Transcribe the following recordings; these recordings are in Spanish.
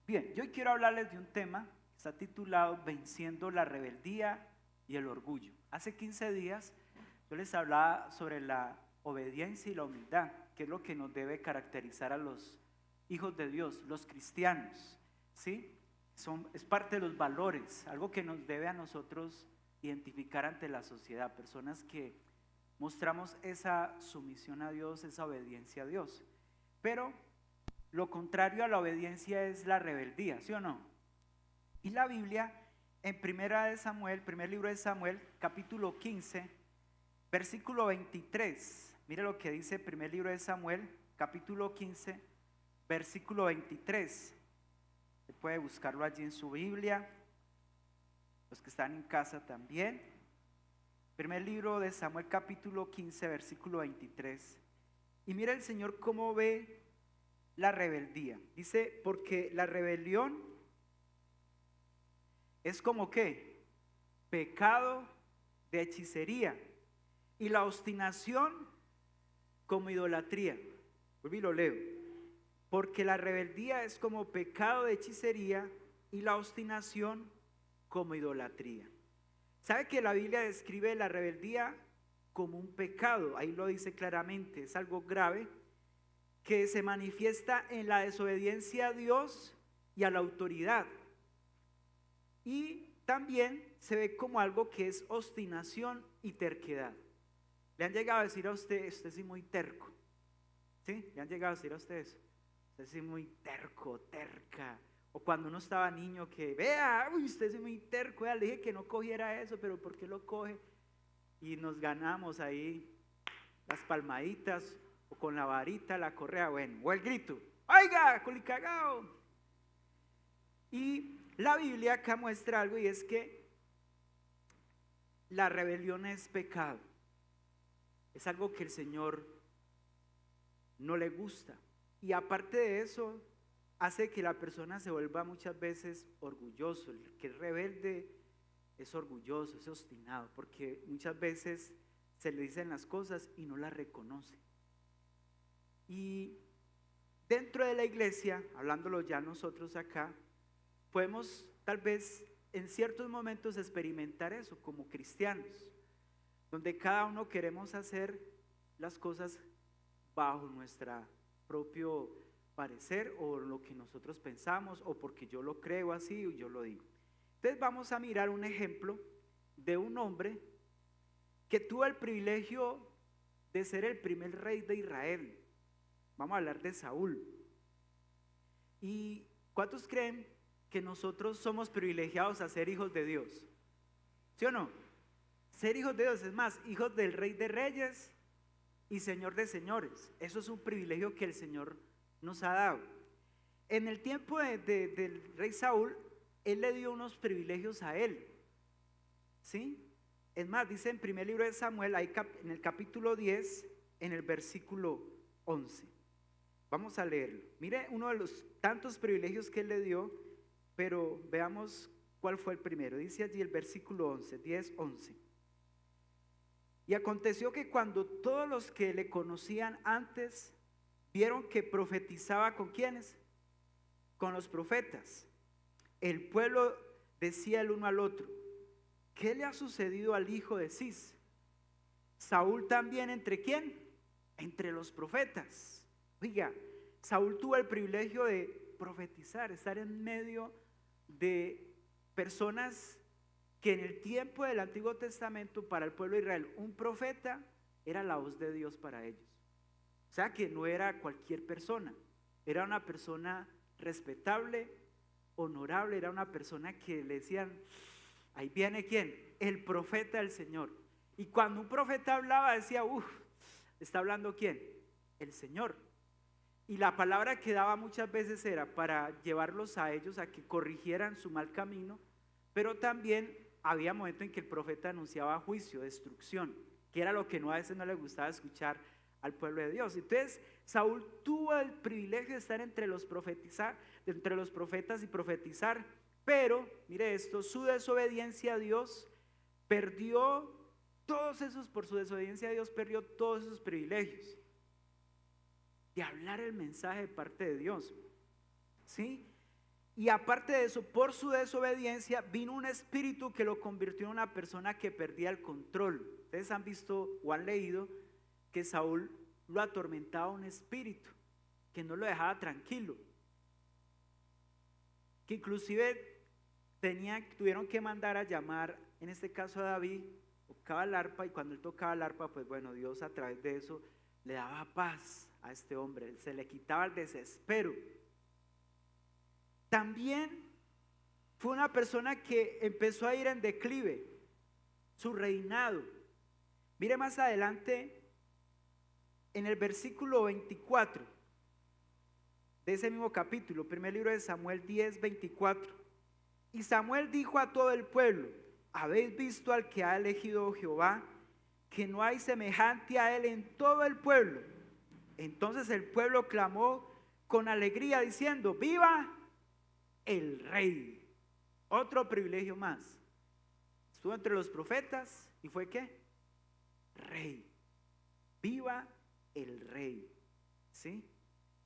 Bien, yo hoy quiero hablarles de un tema que está titulado Venciendo la rebeldía y el orgullo. Hace 15 días yo les hablaba sobre la obediencia y la humildad, que es lo que nos debe caracterizar a los hijos de Dios, los cristianos, ¿sí? Es parte de los valores, algo que nos debe a nosotros identificar ante la sociedad, personas que mostramos esa sumisión a Dios, esa obediencia a Dios. Pero lo contrario a la obediencia es la rebeldía, ¿sí o no? Y la Biblia en primera de Samuel, primer libro de Samuel, capítulo 15, versículo 23. Mire lo que dice primer libro de Samuel, capítulo 15, versículo 23. Usted puede buscarlo allí en su Biblia, los que están en casa también. Primer libro de Samuel, capítulo 15, versículo 23. Y mira el Señor cómo ve la rebeldía. Dice, porque la rebelión es como ¿qué? Pecado de hechicería, y la obstinación como idolatría. Vuelvo y lo leo. Porque la rebeldía es como pecado de hechicería y la obstinación como idolatría. ¿Sabe que la Biblia describe la rebeldía como un pecado? Ahí lo dice claramente, es algo grave que se manifiesta en la desobediencia a Dios y a la autoridad. Y también se ve como algo que es obstinación y terquedad. ¿Le han llegado a decir a usted sí muy terco? ¿Sí? ¿Le han llegado a decir a usted eso? Usted sí muy terco, terca. O cuando uno estaba niño que, vea, uy, usted es muy terco, le dije que no cogiera eso, pero ¿por qué lo coge? Y nos ganamos ahí las palmaditas, o con la varita, la correa, bueno, o el grito, oiga, culicagao. Y la Biblia acá muestra algo, y es que la rebelión es pecado. Es algo que el Señor no le gusta. Y aparte de eso, hace que la persona se vuelva muchas veces orgulloso. El que es rebelde es orgulloso, es obstinado, porque muchas veces se le dicen las cosas y no las reconoce. Y dentro de la iglesia, hablándolo ya nosotros acá, podemos tal vez en ciertos momentos experimentar eso como cristianos, donde cada uno queremos hacer las cosas bajo nuestra propio parecer o lo que nosotros pensamos o porque yo lo creo así o yo lo digo. Entonces vamos a mirar un ejemplo de un hombre que tuvo el privilegio de ser el primer rey de Israel. Vamos a hablar de Saúl. ¿Y cuántos creen que nosotros somos privilegiados a ser hijos de Dios? ¿Sí o no? Ser hijos de Dios, es más, hijos del Rey de Reyes y Señor de Señores. Eso es un privilegio que el Señor nos ha dado. En el tiempo del rey Saúl, él le dio unos privilegios a él, ¿sí? Es más, dice en primer libro de Samuel, ahí en el capítulo 10, en el versículo 11. Vamos a leerlo. Mire uno de los tantos privilegios que él le dio, pero veamos cuál fue el primero. Dice allí el versículo 11, 10, 11. Y aconteció que cuando todos los que le conocían antes vieron que profetizaba ¿con quiénes? Con los profetas. El pueblo decía el uno al otro, ¿qué le ha sucedido al hijo de Cis? Saúl también, ¿entre quién? Entre los profetas. Oiga, Saúl tuvo el privilegio de profetizar, estar en medio de personas que en el tiempo del Antiguo Testamento para el pueblo de Israel, un profeta era la voz de Dios para ellos. O sea que no era cualquier persona, era una persona respetable, honorable, era una persona que le decían, ahí viene ¿quién? El profeta del Señor. Y cuando un profeta hablaba decía, ¿está hablando quién? El Señor. Y la palabra que daba muchas veces era para llevarlos a ellos a que corrigieran su mal camino, pero también había momentos en que el profeta anunciaba juicio, destrucción, que era lo que a veces no le gustaba escuchar al pueblo de Dios. Entonces Saúl tuvo el privilegio de estar entre los profetas y profetizar, pero mire esto, su desobediencia a Dios perdió por su desobediencia a Dios perdió todos esos privilegios de hablar el mensaje de parte de Dios, ¿sí? Y aparte de eso, por su desobediencia, vino un espíritu que lo convirtió en una persona que perdía el control. Ustedes han visto o han leído que Saúl lo atormentaba un espíritu, que no lo dejaba tranquilo. Que inclusive tuvieron que mandar a llamar, en este caso a David, tocaba el arpa, y cuando él tocaba el arpa, pues bueno, Dios a través de eso le daba paz a este hombre, se le quitaba el desespero. También fue una persona que empezó a ir en declive, su reinado. Mire más adelante, en el versículo 24 de ese mismo capítulo, primer libro de Samuel 10, 24. Y Samuel dijo a todo el pueblo: ¿habéis visto al que ha elegido Jehová? Que no hay semejante a él en todo el pueblo. Entonces el pueblo clamó con alegría diciendo: ¡viva el rey! Otro privilegio más. Estuvo entre los profetas y fue ¿qué? Rey. ¡Viva el rey! ¿Sí?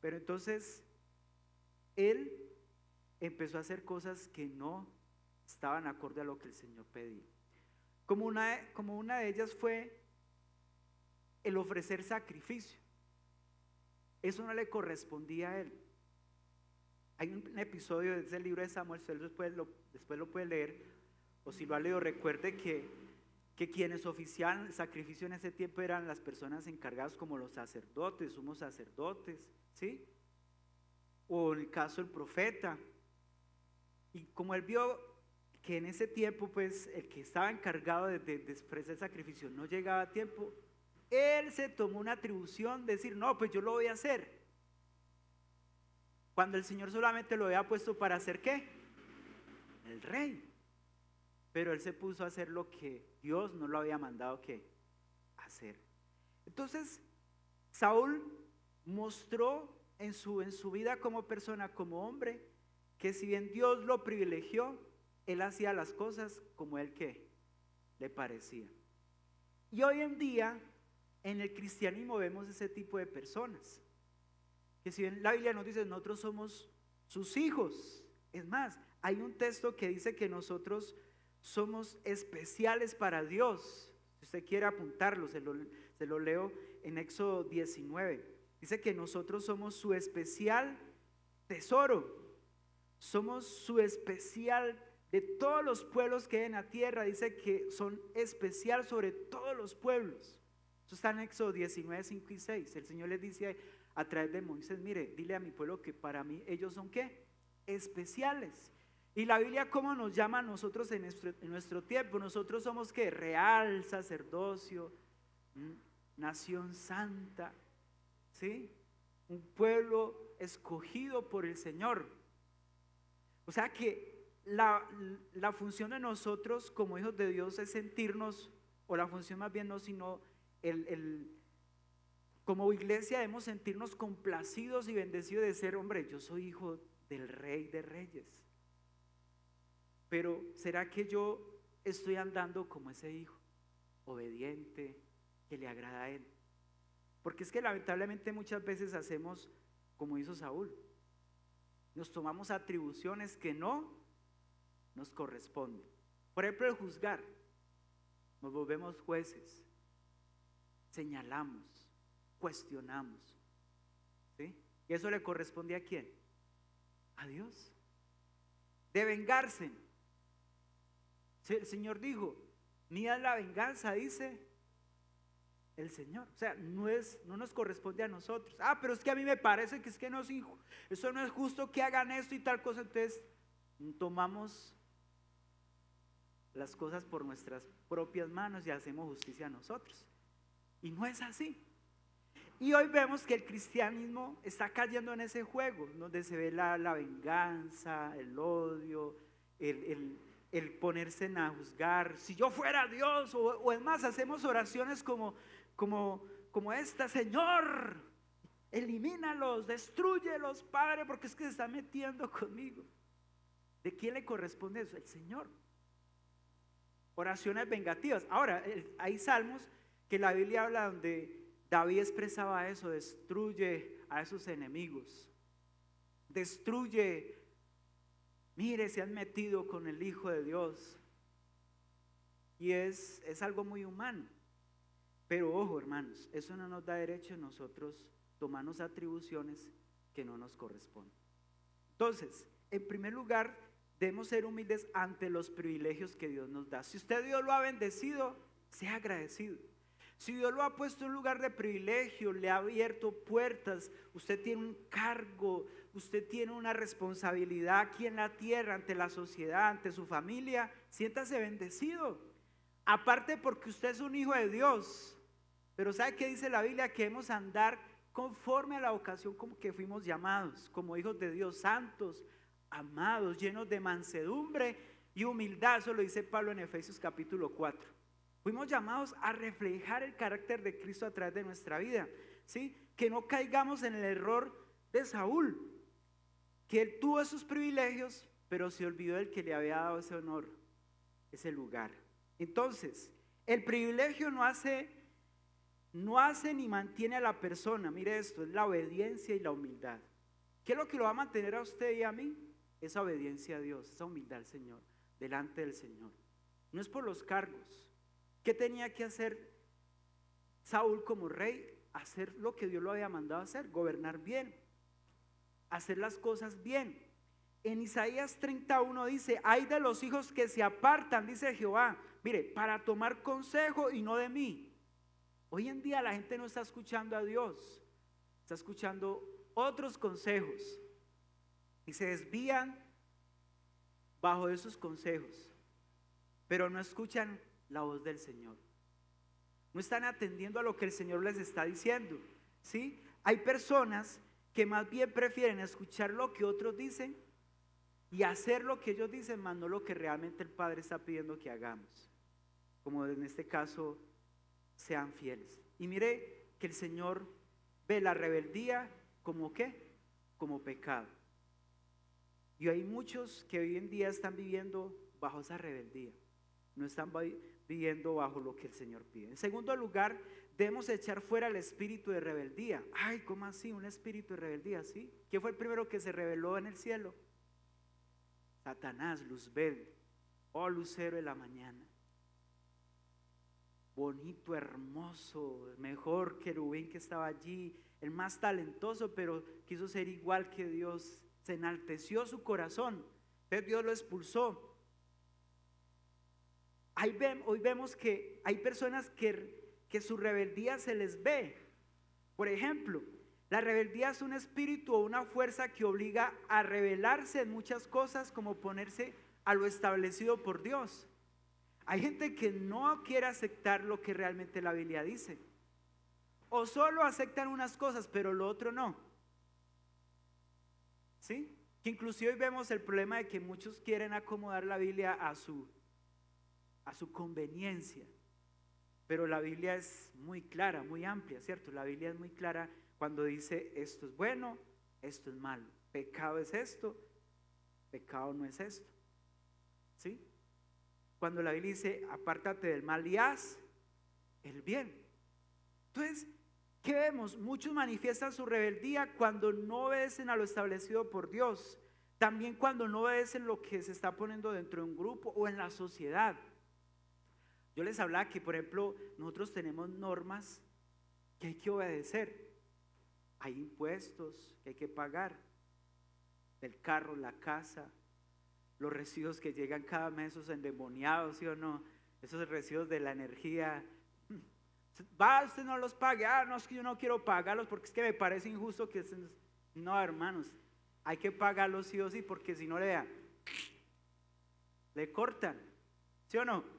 Pero entonces él empezó a hacer cosas que no estaban acorde a lo que el Señor pedía. Como una de ellas fue el ofrecer sacrificio. Eso no le correspondía a él. Hay un episodio de ese libro de Samuel, usted después lo puede leer, o si lo ha leído, recuerde que quienes oficiaban el sacrificio en ese tiempo eran las personas encargadas, como los sacerdotes, sumos sacerdotes, ¿sí? O en el caso del profeta. Y como él vio que en ese tiempo, pues, el que estaba encargado de ofrecer el sacrificio no llegaba a tiempo, él se tomó una atribución de decir: no, pues yo lo voy a hacer. Cuando el Señor solamente lo había puesto para hacer ¿qué? El rey. Pero él se puso a hacer lo que Dios no lo había mandado que hacer. Entonces, Saúl mostró en su vida como persona, como hombre, que si bien Dios lo privilegió, él hacía las cosas como él que le parecía. Y hoy en día, en el cristianismo vemos ese tipo de personas, que si bien la Biblia nos dice nosotros somos sus hijos, es más, hay un texto que dice que nosotros somos especiales para Dios. Si usted quiere apuntarlo, se lo leo en Éxodo 19. Dice que nosotros somos su especial tesoro, somos su especial de todos los pueblos que hay en la tierra. Dice que son especial sobre todos los pueblos. Eso está en Éxodo 19, 5 y 6. El Señor les dice a través de Moisés: mire, dile a mi pueblo que para mí ellos son ¿qué? Especiales. Y la Biblia, ¿cómo nos llama a nosotros en nuestro tiempo? Nosotros somos ¿qué? Real sacerdocio, nación santa, ¿sí? Un pueblo escogido por el Señor. O sea que la función de nosotros como hijos de Dios es sentirnos, o la función más bien no, sino como iglesia debemos sentirnos complacidos y bendecidos de ser, hombre, yo soy hijo del Rey de Reyes. Pero ¿será que yo estoy andando como ese hijo? Obediente, que le agrada a él. Porque es que lamentablemente muchas veces hacemos como hizo Saúl. Nos tomamos atribuciones que no nos corresponden. Por ejemplo, el juzgar. Nos volvemos jueces. Señalamos, cuestionamos. ¿Sí? ¿Y eso le corresponde a quién? A Dios. De vengarse. El Señor dijo: mía es la venganza, dice el Señor. O sea, no nos corresponde a nosotros. Pero es que a mí me parece que es que no es hijo, eso no es justo que hagan esto y tal cosa. Entonces tomamos las cosas por nuestras propias manos y hacemos justicia a nosotros. Y no es así. Y hoy vemos que el cristianismo está cayendo en ese juego, donde se ve la venganza, el odio, el ponerse a juzgar. Si yo fuera Dios, o es más, hacemos oraciones como esta: Señor, elimínalos, destrúyelos, Padre, porque es que se está metiendo conmigo. ¿De quién le corresponde eso? El Señor. Oraciones vengativas. Ahora, hay salmos que la Biblia habla donde David expresaba eso: destruye a esos enemigos, destruye Mire, se han metido con el Hijo de Dios. Y es algo muy humano. Pero ojo, hermanos, eso no nos da derecho a nosotros tomarnos atribuciones que no nos corresponden. Entonces, en primer lugar, debemos ser humildes ante los privilegios que Dios nos da. Si usted Dios lo ha bendecido, sea agradecido. Si Dios lo ha puesto en un lugar de privilegio, le ha abierto puertas, usted tiene un cargo, usted tiene una responsabilidad aquí en la tierra, ante la sociedad, ante su familia, siéntase bendecido. Aparte porque usted es un hijo de Dios. Pero ¿sabe qué dice la Biblia? Que debemos andar conforme a la vocación como que fuimos llamados, como hijos de Dios, santos, amados, llenos de mansedumbre y humildad. Eso lo dice Pablo en Efesios capítulo 4. Fuimos llamados a reflejar el carácter de Cristo a través de nuestra vida, ¿sí? Que no caigamos en el error de Saúl, que él tuvo esos privilegios, pero se olvidó del que le había dado ese honor, ese lugar. Entonces, el privilegio no hace ni mantiene a la persona. Mire esto, es la obediencia y la humildad. ¿Qué es lo que lo va a mantener a usted y a mí? Esa obediencia a Dios, esa humildad al Señor, delante del Señor. No es por los cargos. ¿Qué tenía que hacer Saúl como rey? Hacer lo que Dios lo había mandado hacer, gobernar bien, hacer las cosas bien. En Isaías 31 dice: ay de los hijos que se apartan, dice Jehová, mire, para tomar consejo y no de mí. Hoy en día la gente no está escuchando a Dios, está escuchando otros consejos y se desvían bajo esos consejos, pero no escuchan la voz del Señor. No están atendiendo a lo que el Señor les está diciendo, ¿sí? Hay personas que más bien prefieren escuchar lo que otros dicen y hacer lo que ellos dicen, más no lo que realmente el Padre está pidiendo que hagamos. Como en este caso, sean fieles. Y mire que el Señor ve la rebeldía como ¿qué? Como pecado. Y hay muchos que hoy en día están viviendo bajo esa rebeldía. No están viviendo bajo lo que el Señor pide. En segundo lugar, debemos echar fuera el espíritu de rebeldía. Ay, ¿cómo así? Un espíritu de rebeldía, ¿sí? ¿Quién fue el primero que se rebeló en el cielo? Satanás, Luzbel, oh lucero de la mañana. Bonito, hermoso, mejor querubín que estaba allí, el más talentoso, pero quiso ser igual que Dios. Se enalteció su corazón, entonces Dios lo expulsó. Hoy vemos que hay personas que su rebeldía se les ve. Por ejemplo, la rebeldía es un espíritu o una fuerza que obliga a rebelarse en muchas cosas, como oponerse a lo establecido por Dios. Hay gente que no quiere aceptar lo que realmente la Biblia dice, o solo aceptan unas cosas pero lo otro no, ¿sí? Que inclusive hoy vemos el problema de que muchos quieren acomodar la Biblia a su conveniencia, pero la Biblia es muy clara, muy amplia, ¿cierto? La Biblia es muy clara cuando dice esto es bueno, esto es malo, pecado es esto, pecado no es esto, ¿sí? Cuando la Biblia dice apártate del mal y haz el bien. Entonces, ¿qué vemos? Muchos manifiestan su rebeldía cuando no obedecen a lo establecido por Dios, también cuando no obedecen lo que se está poniendo dentro de un grupo o en la sociedad. Yo les hablaba que, por ejemplo, nosotros tenemos normas que hay que obedecer. Hay impuestos que hay que pagar, del carro, la casa, los residuos que llegan cada mes, esos endemoniados, ¿sí o no? Esos residuos de la energía. Va, usted no los pague. No, es que yo no quiero pagarlos porque es que me parece injusto que no, hermanos, hay que pagarlos sí o sí, porque si no le cortan, ¿sí o no?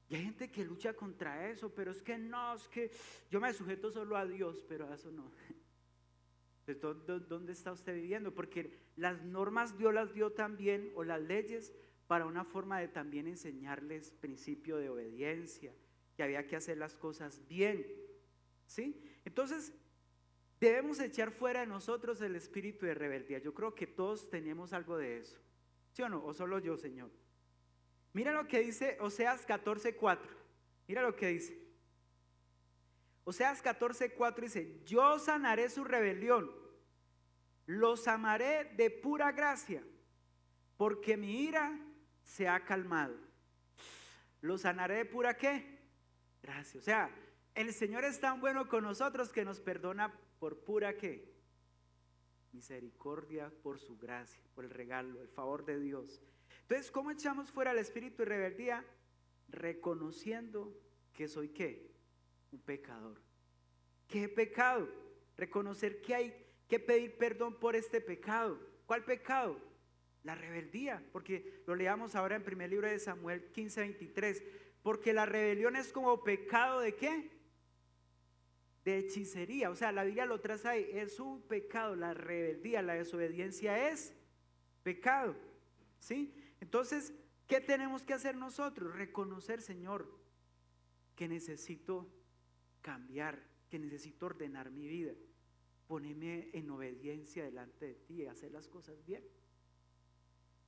Y hay gente que lucha contra eso, pero es que no, es que yo me sujeto solo a Dios, pero a eso no. Entonces, ¿dónde está usted viviendo? Porque las normas Dios las dio también, o las leyes, para una forma de también enseñarles principio de obediencia, que había que hacer las cosas bien, ¿sí? Entonces, debemos echar fuera de nosotros el espíritu de rebeldía. Yo creo que todos tenemos algo de eso, ¿sí o no? ¿O solo yo, Señor? Mira lo que dice Oseas 14:4. Mira lo que dice. Oseas 14:4 dice: yo sanaré su rebelión, los amaré de pura gracia, porque mi ira se ha calmado. Los sanaré de pura ¿qué? Gracia. O sea, el Señor es tan bueno con nosotros que nos perdona por pura ¿qué? Misericordia, por su gracia, por el regalo, el favor de Dios. Entonces, ¿cómo echamos fuera el espíritu de rebeldía? Reconociendo que soy ¿qué? Un pecador. ¿Qué pecado? Reconocer que hay que pedir perdón por este pecado. ¿Cuál pecado? La rebeldía, porque lo leamos ahora en primer libro de Samuel 15:23, porque la rebelión es como pecado ¿de qué? De hechicería. O sea, la Biblia lo traza ahí, es un pecado, la rebeldía, la desobediencia es pecado, ¿sí? Entonces, ¿qué tenemos que hacer nosotros? Reconocer, Señor, que necesito cambiar, que necesito ordenar mi vida, ponerme en obediencia delante de ti y hacer las cosas bien.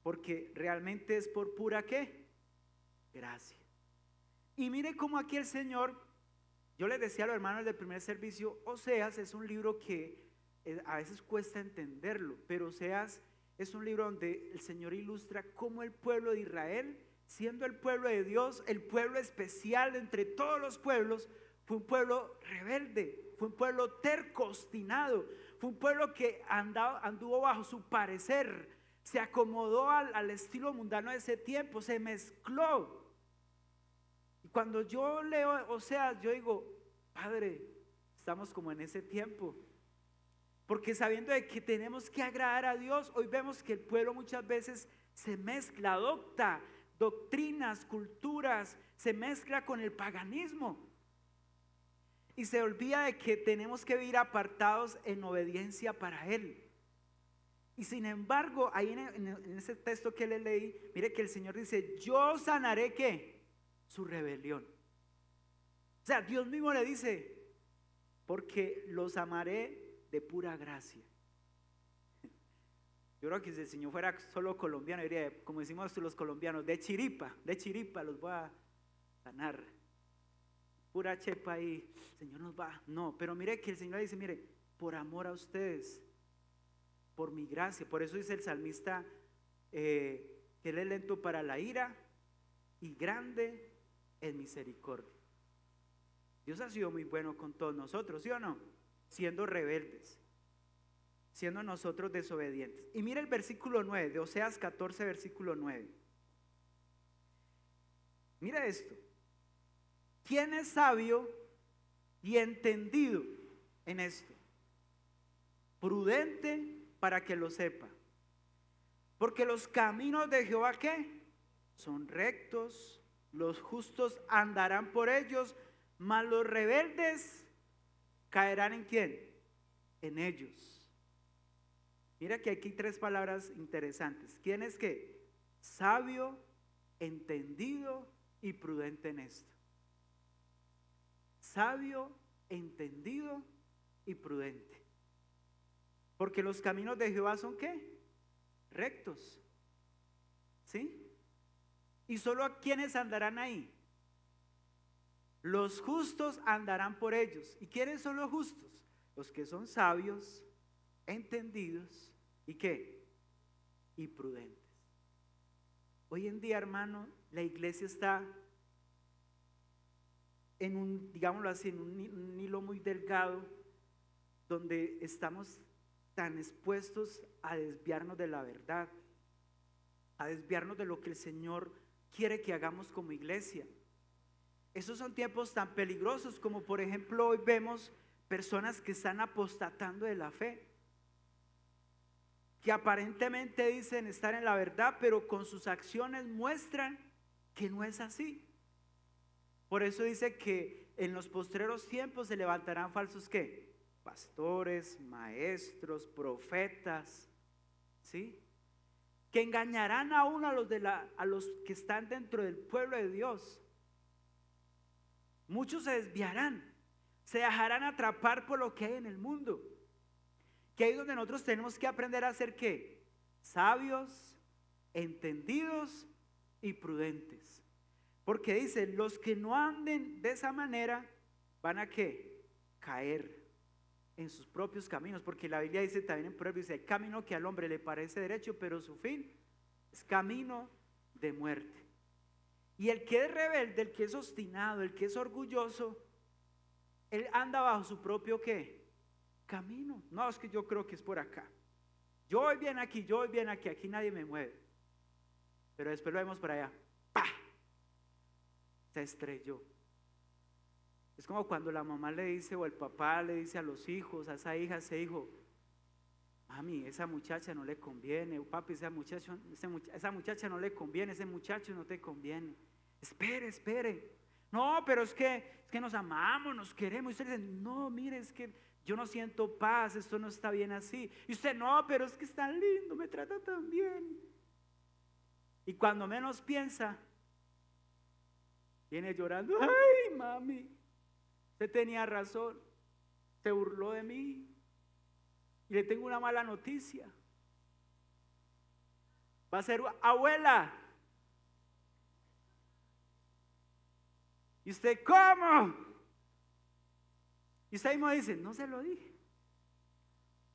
Porque realmente es por pura ¿qué? Gracia. Y mire cómo aquí el Señor, yo les decía a los hermanos del primer servicio, Oseas es un libro que a veces cuesta entenderlo, pero Oseas es un libro donde el Señor ilustra cómo el pueblo de Israel, siendo el pueblo de Dios, el pueblo especial entre todos los pueblos, fue un pueblo rebelde, fue un pueblo terco, obstinado, fue un pueblo que anduvo bajo su parecer, se acomodó al estilo mundano de ese tiempo, se mezcló. Y cuando yo leo Oseas, yo digo, Padre, estamos como en ese tiempo. Porque sabiendo de que tenemos que agradar a Dios, hoy vemos que el pueblo muchas veces se mezcla, adopta doctrinas, culturas, se mezcla con el paganismo. Y se olvida de que tenemos que vivir apartados en obediencia para Él. Y sin embargo, ahí en ese texto que le leí, mire que el Señor dice, yo sanaré ¿qué? Su rebelión. O sea, Dios mismo le dice, porque los amaré de pura gracia. Yo creo que si el Señor fuera solo colombiano, diría, como decimos los colombianos, de chiripa los voy a sanar. Pura chepa ahí, el Señor nos va. No, pero mire que el Señor dice, mire, por amor a ustedes, por mi gracia. Por eso dice el salmista que Él es lento para la ira y grande en misericordia. Dios ha sido muy bueno con todos nosotros, ¿sí o no? Siendo rebeldes, siendo nosotros desobedientes. Y mira el versículo 9 de Oseas 14, versículo 9. Mira esto. ¿Quién es sabio y entendido en esto? Prudente para que lo sepa. Porque los caminos de Jehová ¿qué? Son rectos, los justos andarán por ellos, mas los rebeldes caerán ¿en quién? En ellos. Mira que aquí hay tres palabras interesantes. ¿Quién es qué? Sabio, entendido y prudente en esto. Sabio, entendido y prudente. Porque los caminos de Jehová son ¿qué? Rectos. ¿Sí? ¿Y solo a quienes andarán ahí? Los justos andarán por ellos. ¿Y quiénes son los justos? Los que son sabios, entendidos y ¿qué? Y prudentes. Hoy en día, hermano, la iglesia está en un, digámoslo así, en un hilo muy delgado, donde estamos tan expuestos a desviarnos de la verdad, a desviarnos de lo que el Señor quiere que hagamos como iglesia. Esos son tiempos tan peligrosos como por ejemplo hoy vemos personas que están apostatando de la fe, que aparentemente dicen estar en la verdad, pero con sus acciones muestran que no es así. Por eso dice que en los postreros tiempos se levantarán falsos ¿qué? Pastores, maestros, profetas, ¿sí? Que engañarán aún a los que están dentro del pueblo de Dios. Muchos se desviarán, se dejarán atrapar por lo que hay en el mundo. Que ahí es donde nosotros tenemos que aprender a ser ¿qué? Sabios, entendidos y prudentes. Porque dice, los que no anden de esa manera van a ¿qué? Caer en sus propios caminos, porque la Biblia dice también en Proverbios, dice, el camino que al hombre le parece derecho, pero su fin es camino de muerte. Y el que es rebelde, el que es obstinado, el que es orgulloso, él anda bajo su propio ¿qué? Camino. No, es que yo creo que es por acá. Yo voy bien aquí, yo voy bien aquí, aquí nadie me mueve. Pero después lo vemos por allá. ¡Pah! Se estrelló. Es como cuando la mamá le dice o el papá le dice a los hijos, a esa hija, a ese hijo, mami, esa muchacha no le conviene, o papi, esa muchacha no le conviene, ese muchacho no te conviene. Espere. No, pero es que nos amamos, nos queremos. Y usted dice, no, mire, es que yo no siento paz, esto no está bien así. Y usted, no, pero es que es tan lindo, me trata tan bien. Y cuando menos piensa, viene llorando, ay, mami, usted tenía razón, se burló de mí. Y le tengo una mala noticia. Va a ser abuela. Y usted, ¿cómo? Y usted mismo dice, no se lo dije.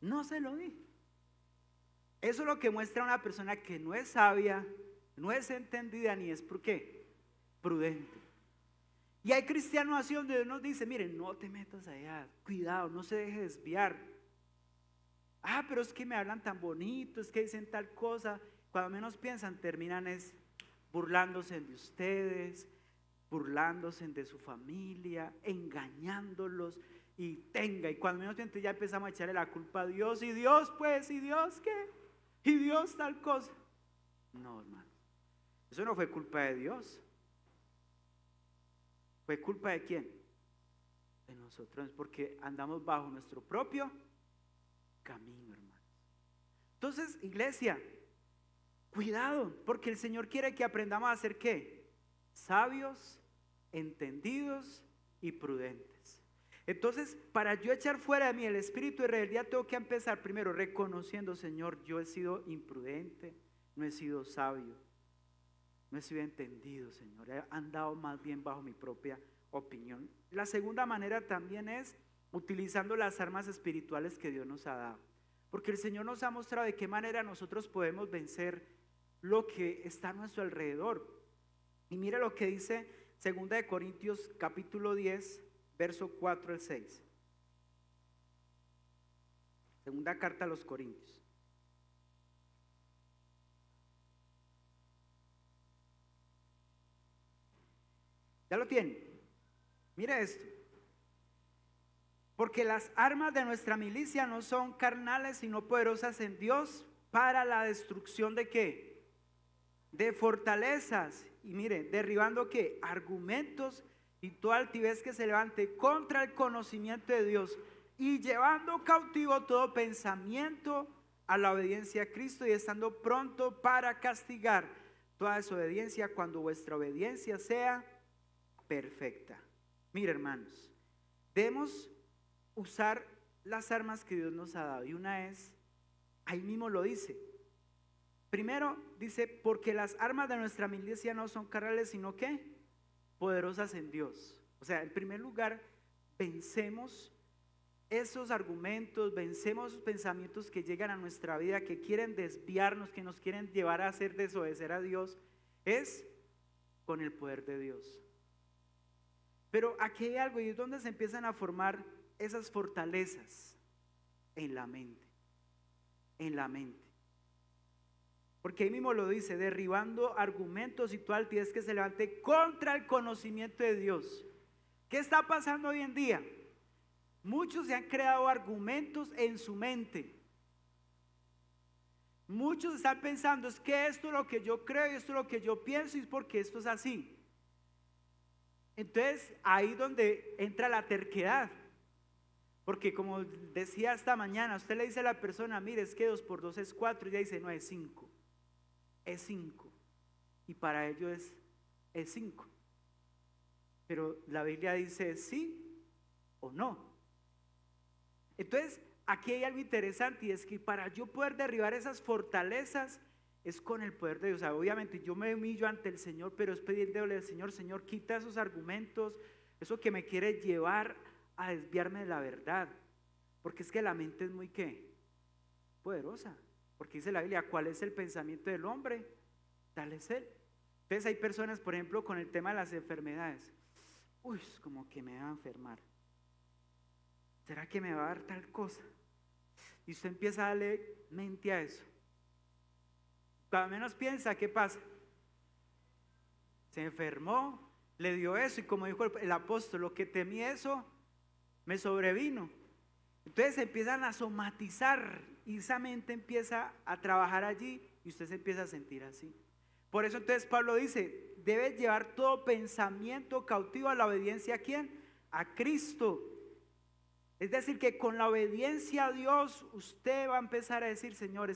No se lo dije. Eso es lo que muestra una persona que no es sabia, no es entendida, ni es, ¿por qué? Prudente. Y hay cristianos así donde Dios nos dice, miren, no te metas allá, cuidado, no se deje desviar. Ah, pero es que me hablan tan bonito, es que dicen tal cosa. Cuando menos piensan, terminan es burlándose de ustedes, burlándose de su familia, engañándolos y cuando menos piensan ya empezamos a echarle la culpa a Dios. Y Dios pues, y Dios qué, y Dios tal cosa. No, hermano, eso no fue culpa de Dios. ¿Fue culpa de quién? De nosotros, porque andamos bajo nuestro propio camino, hermano. Entonces, iglesia, cuidado, porque el Señor quiere que aprendamos a ser ¿qué? Sabios, entendidos y prudentes. Entonces, para yo echar fuera de mí el espíritu de rebeldía, tengo que empezar primero reconociendo, Señor, yo he sido imprudente, no he sido sabio, no he sido entendido, Señor, he andado más bien bajo mi propia opinión. La segunda manera también es utilizando las armas espirituales que Dios nos ha dado, porque el Señor nos ha mostrado de qué manera nosotros podemos vencer lo que está a nuestro alrededor. Y mira lo que dice 2 Corintios capítulo 10 verso 4 al 6. Segunda carta a los Corintios. ¿Ya lo tienen? Mira esto. Porque las armas de nuestra milicia no son carnales, sino poderosas en Dios para la destrucción de ¿qué? De fortalezas. Y mire, derribando ¿qué? Argumentos y toda altivez que se levante contra el conocimiento de Dios, y llevando cautivo todo pensamiento a la obediencia a Cristo, y estando pronto para castigar toda desobediencia cuando vuestra obediencia sea perfecta. Mire, hermanos, debemos usar las armas que Dios nos ha dado, y una es, ahí mismo lo dice. Primero dice, porque las armas de nuestra milicia no son carnales, sino que poderosas en Dios. O sea, en primer lugar, vencemos esos argumentos, vencemos esos pensamientos que llegan a nuestra vida, que quieren desviarnos, que nos quieren llevar a hacer desobedecer a Dios, es con el poder de Dios. Pero aquí hay algo, y es donde se empiezan a formar esas fortalezas en la mente, en la mente. Porque ahí mismo lo dice, derribando argumentos y toda altivez que se levante contra el conocimiento de Dios. ¿Qué está pasando hoy en día? Muchos se han creado argumentos en su mente. Muchos están pensando, es que esto es lo que yo creo y esto es lo que yo pienso y es porque esto es así. Entonces, ahí donde entra la terquedad. Porque como decía esta mañana, usted le dice a la persona, mire, es que 2 por 2 es 4, y ella dice, no, es 5. Es 5. Y para ello es 5. Pero la Biblia dice sí o no. Entonces, aquí hay algo interesante, y es que para yo poder derribar esas fortalezas es con el poder de Dios. O sea, obviamente yo me humillo ante el Señor, pero es pedirle al Señor, Señor, quita esos argumentos, eso que me quiere llevar a desviarme de la verdad. Porque es que la mente es muy, ¿qué? Poderosa. Porque dice la Biblia, ¿cuál es el pensamiento del hombre? Tal es él. Entonces hay personas, por ejemplo, con el tema de las enfermedades. Uy, es como que me va a enfermar. ¿Será que me va a dar tal cosa? Y usted empieza a darle mente a eso. Cuando menos piensa, ¿qué pasa? Se enfermó, le dio eso, y como dijo el apóstol, lo que temí eso, me sobrevino. Entonces se empiezan a somatizar y esa mente empieza a trabajar allí y usted se empieza a sentir así. Por eso entonces Pablo dice, debes llevar todo pensamiento cautivo a la obediencia ¿a quién? A Cristo. Es decir, que con la obediencia a Dios usted va a empezar a decir, Señor,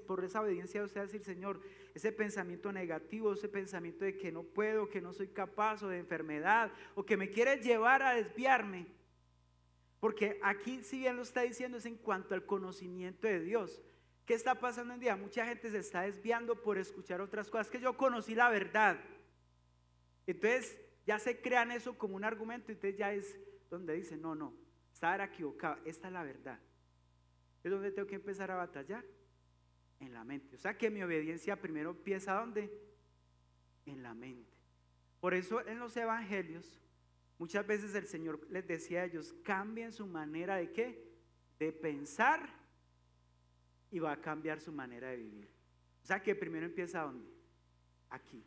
por esa obediencia usted va a decir, Señor, ese pensamiento negativo, ese pensamiento de que no puedo, que no soy capaz, o de enfermedad, o que me quiere llevar a desviarme. Porque aquí, si bien lo está diciendo, es en cuanto al conocimiento de Dios. ¿Qué está pasando hoy en día? Mucha gente se está desviando por escuchar otras cosas. Que yo conocí la verdad. Entonces ya se crean eso como un argumento. Entonces ya es donde dicen, no, estaba equivocado. Esta es la verdad. Es donde tengo que empezar a batallar. En la mente. O sea que mi obediencia primero empieza ¿dónde? En la mente. Por eso en los evangelios muchas veces el Señor les decía a ellos, cambien su manera de ¿qué? De pensar, y va a cambiar su manera de vivir. O sea que primero empieza ¿dónde? Aquí.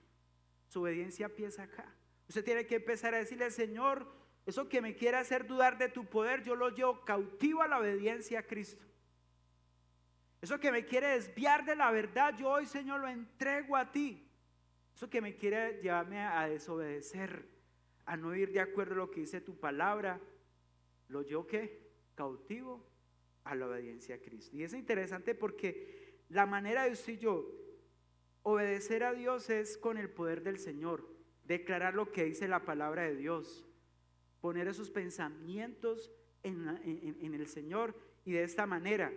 Su obediencia empieza acá. Usted tiene que empezar a decirle, Señor, eso que me quiere hacer dudar de tu poder, yo lo llevo cautivo a la obediencia a Cristo. Eso que me quiere desviar de la verdad, yo hoy, Señor, lo entrego a ti. Eso que me quiere llevarme a desobedecer, a no ir de acuerdo a lo que dice tu palabra, lo llevo ¿qué? Cautivo a la obediencia a Cristo. Y es interesante porque la manera de usted y yo obedecer a Dios es con el poder del Señor, declarar lo que dice la palabra de Dios, poner esos pensamientos en el Señor, y de esta manera,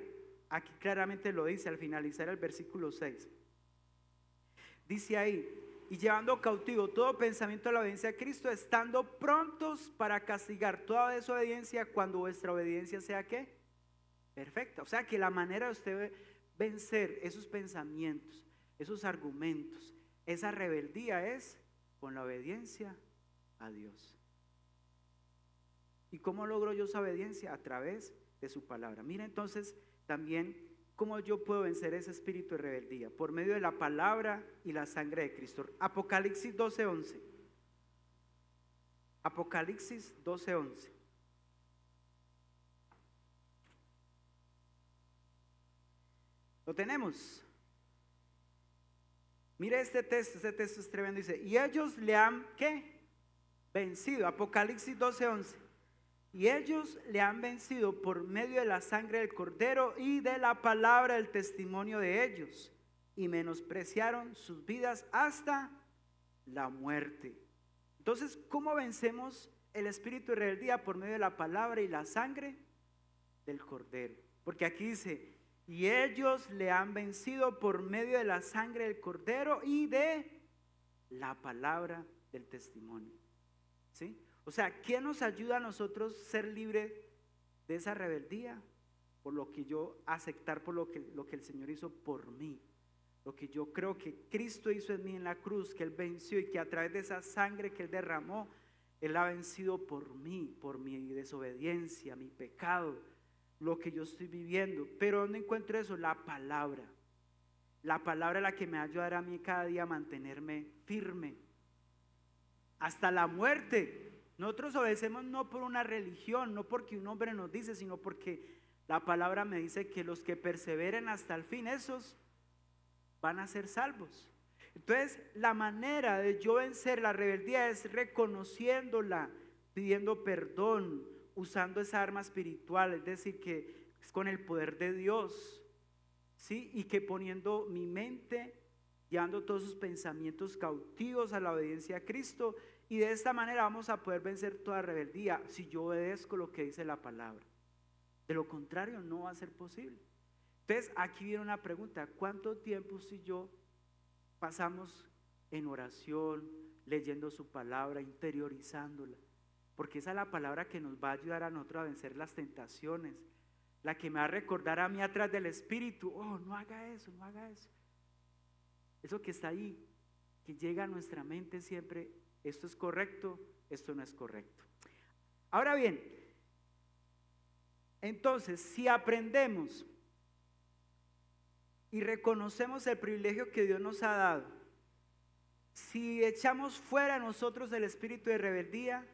aquí claramente lo dice al finalizar el versículo 6, dice ahí, y llevando cautivo todo pensamiento a la obediencia a Cristo, estando prontos para castigar toda desobediencia cuando vuestra obediencia sea ¿qué? Perfecta. O sea que la manera de usted vencer esos pensamientos, esos argumentos, esa rebeldía es con la obediencia a Dios. ¿Y cómo logro yo esa obediencia? A través de su palabra. Mira entonces también cómo yo puedo vencer ese espíritu de rebeldía, por medio de la palabra y la sangre de Cristo. Apocalipsis 12:11. Apocalipsis 12:11. ¿Lo tenemos? Mire este texto es tremendo. Dice, y ellos le han, ¿qué? Vencido. Apocalipsis 12:11. Y ellos le han vencido por medio de la sangre del Cordero y de la palabra del testimonio de ellos, y menospreciaron sus vidas hasta la muerte. Entonces, ¿cómo vencemos el espíritu de rebeldía? Por medio de la palabra y la sangre del Cordero. Porque aquí dice, y ellos le han vencido por medio de la sangre del Cordero y de la palabra del testimonio. ¿Sí? O sea, ¿qué nos ayuda a nosotros ser libres de esa rebeldía? Por lo que yo aceptar por lo que el Señor hizo por mí. Lo que yo creo que Cristo hizo en mí en la cruz, que Él venció, y que a través de esa sangre que Él derramó, Él ha vencido por mí, por mi desobediencia, mi pecado, lo que yo estoy viviendo. Pero ¿dónde encuentro eso? La palabra. La palabra es la que me va a ayudar a mí cada día a mantenerme firme hasta la muerte. Nosotros obedecemos no por una religión, no porque un hombre nos dice, sino porque la palabra me dice que los que perseveren hasta el fin, esos van a ser salvos. Entonces, la manera de yo vencer la rebeldía es reconociéndola, pidiendo perdón, usando esa arma espiritual, es decir, que es con el poder de Dios, ¿sí? Y que poniendo mi mente, llevando todos sus pensamientos cautivos a la obediencia a Cristo, y de esta manera vamos a poder vencer toda rebeldía si yo obedezco lo que dice la palabra. De lo contrario no va a ser posible. Entonces aquí viene una pregunta: ¿cuánto tiempo si yo pasamos en oración, leyendo su palabra, interiorizándola? Porque esa es la palabra que nos va a ayudar a nosotros a vencer las tentaciones, la que me va a recordar a mí atrás del espíritu, oh, no haga eso, no haga eso. Eso que está ahí, que llega a nuestra mente siempre, esto es correcto, esto no es correcto. Ahora bien, entonces, si aprendemos y reconocemos el privilegio que Dios nos ha dado, si echamos fuera a nosotros el espíritu de rebeldía,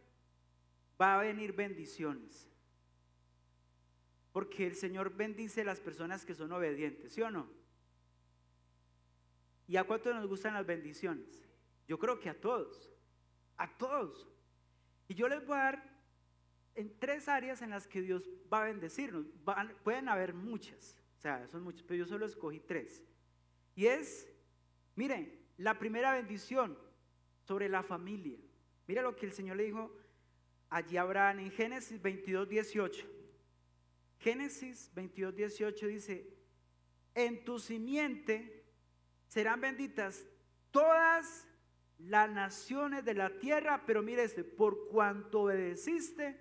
va a venir bendiciones. Porque el Señor bendice a las personas que son obedientes, ¿sí o no? ¿Y a cuántos nos gustan las bendiciones? Yo creo que a todos, a todos. Y yo les voy a dar en 3 áreas en las que Dios va a bendecirnos. Pueden haber muchas, o sea, son muchas, pero yo solo escogí 3. Y es, miren, la primera bendición sobre la familia. Mira lo que el Señor le dijo allí a Abraham en Génesis 22:18. Génesis 22:18 dice: en tu simiente serán benditas todas las naciones de la tierra, pero mire este, por cuanto obedeciste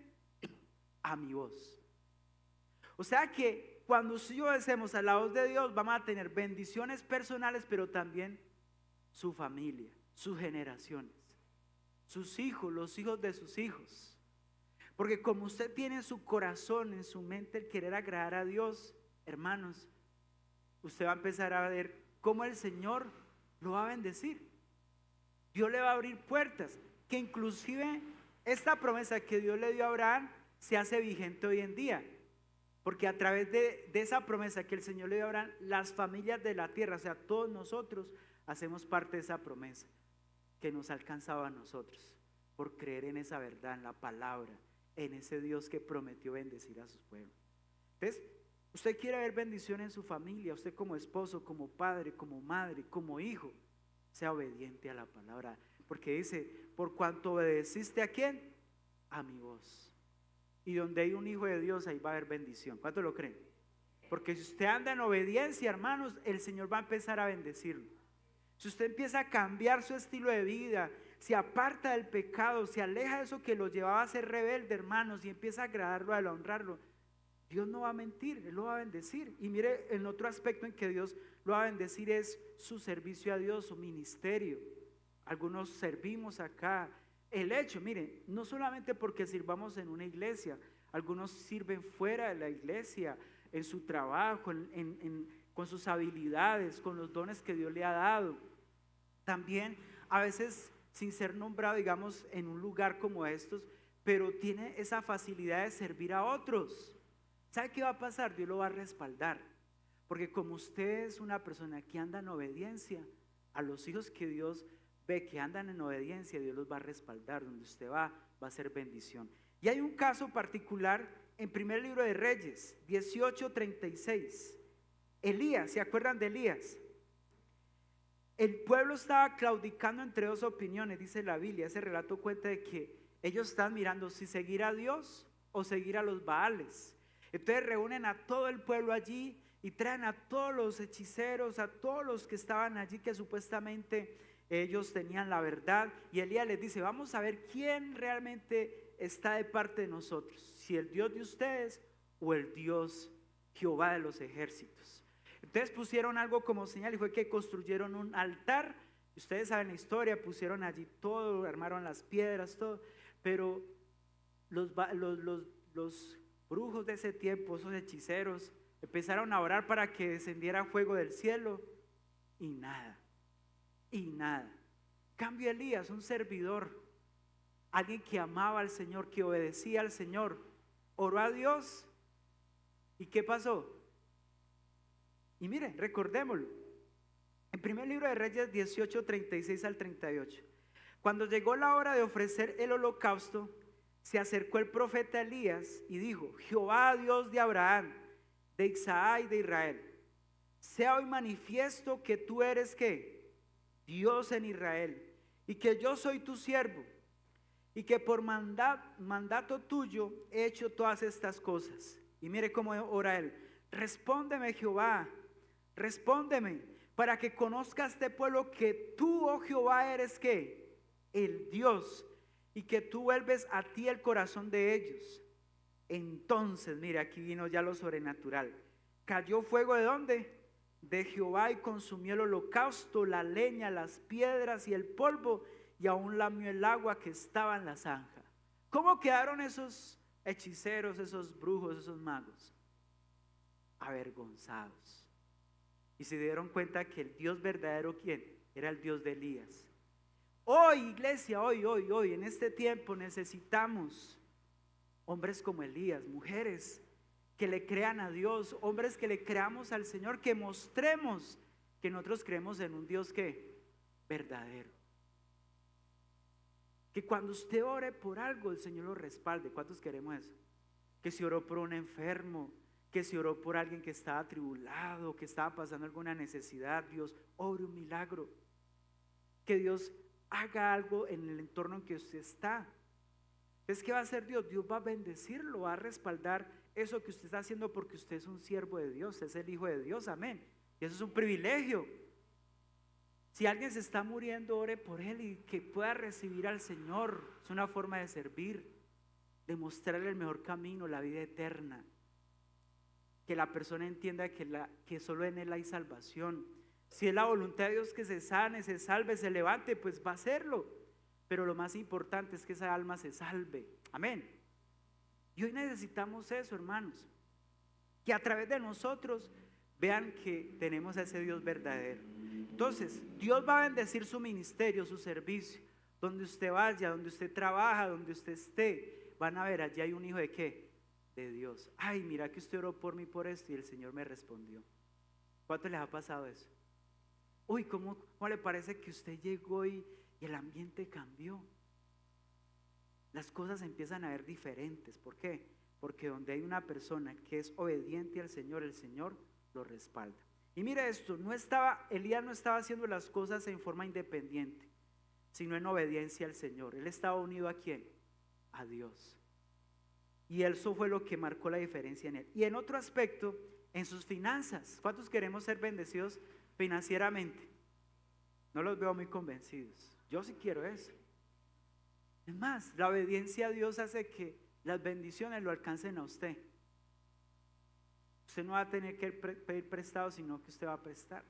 a mi voz. O sea que cuando si obedecemos a la voz de Dios, vamos a tener bendiciones personales, pero también su familia, sus generaciones, sus hijos, los hijos de sus hijos. Porque como usted tiene en su corazón, en su mente el querer agradar a Dios, hermanos, usted va a empezar a ver cómo el Señor lo va a bendecir. Dios le va a abrir puertas, que inclusive esta promesa que Dios le dio a Abraham se hace vigente hoy en día. Porque a través de esa promesa que el Señor le dio a Abraham, las familias de la tierra, o sea, todos nosotros hacemos parte de esa promesa que nos ha alcanzado a nosotros por creer en esa verdad, en la palabra, en ese Dios que prometió bendecir a sus pueblos. Entonces, usted quiere ver bendición en su familia, usted como esposo, como padre, como madre, como hijo, sea obediente a la palabra, porque dice, por cuanto obedeciste ¿a quién? A mi voz. Y donde hay un hijo de Dios, ahí va a haber bendición. ¿Cuánto lo creen? Porque si usted anda en obediencia, hermanos, el Señor va a empezar a bendecirlo. Si usted empieza a cambiar su estilo de vida, se aparta del pecado, se aleja de eso que lo llevaba a ser rebelde, hermanos, y empieza a agradarlo, a honrarlo, Dios no va a mentir, Él lo va a bendecir. Y mire, el otro aspecto en que Dios lo va a bendecir es su servicio a Dios, su ministerio. Algunos servimos acá. El hecho, mire, no solamente porque sirvamos en una iglesia, algunos sirven fuera de la iglesia, en su trabajo, con sus habilidades, con los dones que Dios le ha dado. También a veces sin ser nombrado, digamos, en un lugar como estos, pero tiene esa facilidad de servir a otros. ¿Sabe qué va a pasar? Dios lo va a respaldar, porque como usted es una persona que anda en obediencia, a los hijos que Dios ve que andan en obediencia, Dios los va a respaldar. Donde usted va a ser bendición. Y hay un caso particular en primer libro de Reyes 18:36. Elías, ¿se acuerdan de Elías? El pueblo estaba claudicando entre 2 opiniones, dice la Biblia. Ese relato cuenta de que ellos están mirando si seguir a Dios o seguir a los Baales. Entonces reúnen a todo el pueblo allí y traen a todos los hechiceros, a todos los que estaban allí, que supuestamente ellos tenían la verdad. Y Elías les dice: vamos a ver quién realmente está de parte de nosotros, si el Dios de ustedes o el Dios Jehová de los ejércitos. Entonces pusieron algo como señal y fue que construyeron un altar. Ustedes saben la historia, pusieron allí todo, armaron las piedras, todo. Pero los brujos de ese tiempo, esos hechiceros, empezaron a orar para que descendiera fuego del cielo y nada, y nada. Cambio Elías, un servidor, alguien que amaba al Señor, que obedecía al Señor, oró a Dios. ¿Y qué pasó? Y miren, recordémoslo. En primer libro de Reyes 18:36 al 38. Cuando llegó la hora de ofrecer el holocausto, se acercó el profeta Elías y dijo: Jehová, Dios de Abraham, de Isaac y de Israel, sea hoy manifiesto que tú eres ¿qué? Dios en Israel, y que yo soy tu siervo, y que por mandato tuyo he hecho todas estas cosas. Y mire cómo ora él: respóndeme, Jehová, respóndeme, para que conozca este pueblo que tú, oh Jehová, eres ¿qué? El Dios, y que tú vuelves a ti el corazón de ellos. Entonces, mire, aquí vino ya lo sobrenatural. Cayó fuego ¿de dónde? De Jehová, y consumió el holocausto, la leña, las piedras y el polvo, y aún lamió el agua que estaba en la zanja. ¿Cómo quedaron esos hechiceros, esos brujos, esos magos? Avergonzados. Y se dieron cuenta que el Dios verdadero, ¿quién? Era el Dios de Elías. Hoy, iglesia, hoy, en este tiempo necesitamos hombres como Elías, mujeres que le crean a Dios, hombres que le creamos al Señor, que mostremos que nosotros creemos en un Dios que verdadero. Que cuando usted ore por algo, el Señor lo respalde. ¿Cuántos queremos eso? Que si oró por un enfermo, que si oró por alguien que estaba atribulado, que estaba pasando alguna necesidad, Dios obre un milagro. Que Dios haga algo en el entorno en que usted está. ¿Es que va a hacer Dios? Dios va a bendecirlo, va a respaldar eso que usted está haciendo, porque usted es un siervo de Dios, es el hijo de Dios, amén. Y eso es un privilegio. Si alguien se está muriendo, ore por él y que pueda recibir al Señor. Es una forma de servir, de mostrarle el mejor camino, la vida eterna. Que la persona entienda que solo en Él hay salvación. Si es la voluntad de Dios que se sane, se salve, se levante, pues va a hacerlo. Pero lo más importante es que esa alma se salve. Amén. Y hoy necesitamos eso, hermanos. Que a través de nosotros vean que tenemos a ese Dios verdadero. Entonces, Dios va a bendecir su ministerio, su servicio. Donde usted vaya, donde usted trabaja, donde usted esté, van a ver, allí hay un hijo de ¿qué? De Dios. Ay, mira que usted oró por mí por esto y el Señor me respondió. ¿Cuánto les ha pasado eso? Uy, ¿cómo le parece que usted llegó y el ambiente cambió? Las cosas empiezan a ver diferentes. ¿Por qué? Porque donde hay una persona que es obediente al Señor, el Señor lo respalda. Y mire esto, Elías no estaba haciendo las cosas en forma independiente, sino en obediencia al Señor. Él estaba unido ¿a quién? A Dios. Y eso fue lo que marcó la diferencia en él. Y en otro aspecto, en sus finanzas. ¿Cuántos queremos ser bendecidos financieramente? No los veo muy convencidos. Yo sí quiero eso. Es más, la obediencia a Dios hace que las bendiciones lo alcancen a usted. Usted no va a tener que pedir prestado, sino que usted va a prestar.